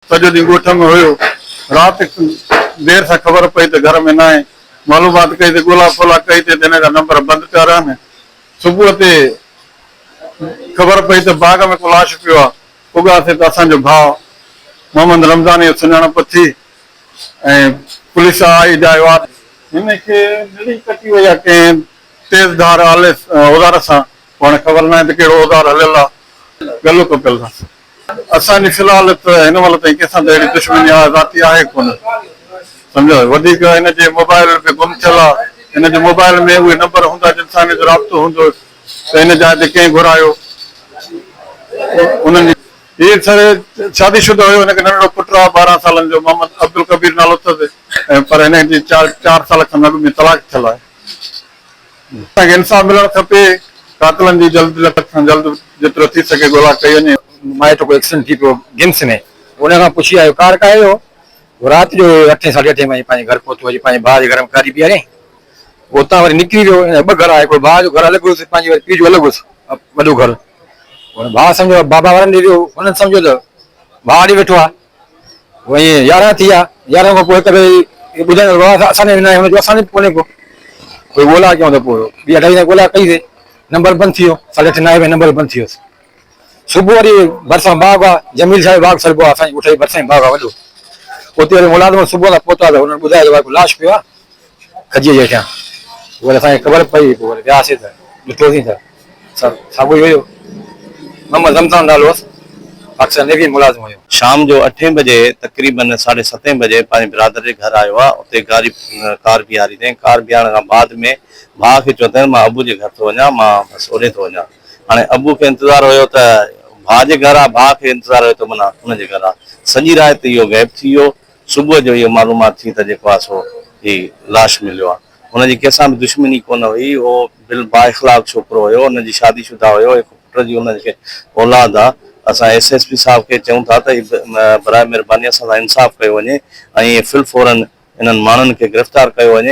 सॼो ॾींहुं ॻोठ में हुयो। राति देर सां ख़बर पई त घर में न आहे। मालूमात कई त ॻोल्हा फ़ोला कई त हिन जा नंबर बंदि पिया रहनि। सुबुह ते ख़बर पई त बाग़ में को लाश पियो आहे। पुॻासीं त असांजो भाउ मोहम्मद रमज़ानी जो सुञाणप थी ऐं पुलिस आई जाइ वार हिनखे नड़ी कटी वई आहे कंहिं तेज़ धार आले औज़ार सां। हाणे ख़बर न आहे त कहिड़ो औज़ार हलियल आहे। गलो कपियल आहे। असांजी फ़िलहाल त हिन महिल ताईं कंहिंसां त अहिड़ी दुश्मनी ज़ाती आहे कोन। सम्झो वधीक हिनजे मोबाइल में गुम थियल आहे। हिनजे मोबाइल में उहे नंबर हूंदा जिन सां हिनजो राब्तो हूंदो त हिन जाइ ते कंहिं घुरायो। उन्हनि जी शादीशुदा हुयो। हिनखे नंढड़ो पुटु आहे 12 सालनि जो, मोहम्मद अब्दुल कबीर नालो अथसि। पर हिन जी 4 साल खनि अॻु में तलाक थियल आहे। असांखे इंसाफ़ मिलणु खपे। कातिलनि जी जल्द खां जल्द जेतिरो थी सघे ॻोल्हा कई वञे। माइट को एक्सीडेंट थी पियो गिम्स में। उन खां पुछी आयो कार का आयो। राति जो 8 साढे 8 में पंहिंजे घर पहुतो। वरी पंहिंजे भाउ जे घर में कारी बीहारे उतां वरी निकिरी वियो। 2 घर आहे। हिकिड़ो भाउ जो घर अलॻि हुयुसि, पंहिंजे वरी पीउ जो अलॻि हुयुसि वॾो घर। भाउ सम्झो बाबा वारनि ॾे वियो। हुननि सम्झो त भाउ ॾे वेठो आहे। वरी 11 थी विया। 11 खां पोइ हिक भेरे ॿुधाईंदो असांजे न हुनजो असांजे कोन्हे को कोई ॻोल्हा कयूं त पोइ 2 अढाई ॻोल्हा कईसीं। नंबर बंदि थी वियो। 8:30 9 में नंबर बंदि थी वियोसि। सुबुह वरी भरिसां बाग आहे, जमील साहिब बाग सॾिबो आहे असांजे ॻोठ जे भरिसां बाग आहे वॾो। उते वरी मुलाज़िम सुबुह सां पहुता त हुननि ॿुधायो त लाश पियो आहे खजीअ जे हेठां। वरी असांखे ख़बर पई। पोइ वरी वियासीं त ॾिठोसीं त सभु साॻियो ई हुयो। मोहम्मद रमज़ान नालो हुअसि। अक्सर नेवी मुलाज़िम हुयो। शाम जो 8 बजे तक़रीबन 7:30 बजे पंहिंजे बिरादर जे घर आयो आहे। उते कार बीहारी अथईं। कार बीहारण खां बाद में भाउ खे चयो अथईं मां अबू जे घर थो वञा, मां बसि ओॾे थो वञा। हाणे अबू खे इंतज़ारु हुयो त भाउ जे घर आहे, भाउ खे इंतज़ारु हुयो त माना हुनजे घर आहे। सॼी राति इहो गैप थी वियो। सुबुह जो इहो मालूमात थी त जेको आहे सो हीउ लाश मिलियो आहे। हुनजी कंहिंसां बि दुश्मनी कोन हुई। उहो बा इख़लाक़ छोकिरो हुयो। हुनजी शादीशुदा हुयो। हिकु पुट जी हुनखे औलाद आहे। असां SSP साहिब खे चऊं था त बराए महिरबानी असां सां इंसाफ़ कयो वञे ऐं फिल फौरन इन्हनि माण्हुनि खे गिरफ़्तार कयो वञे।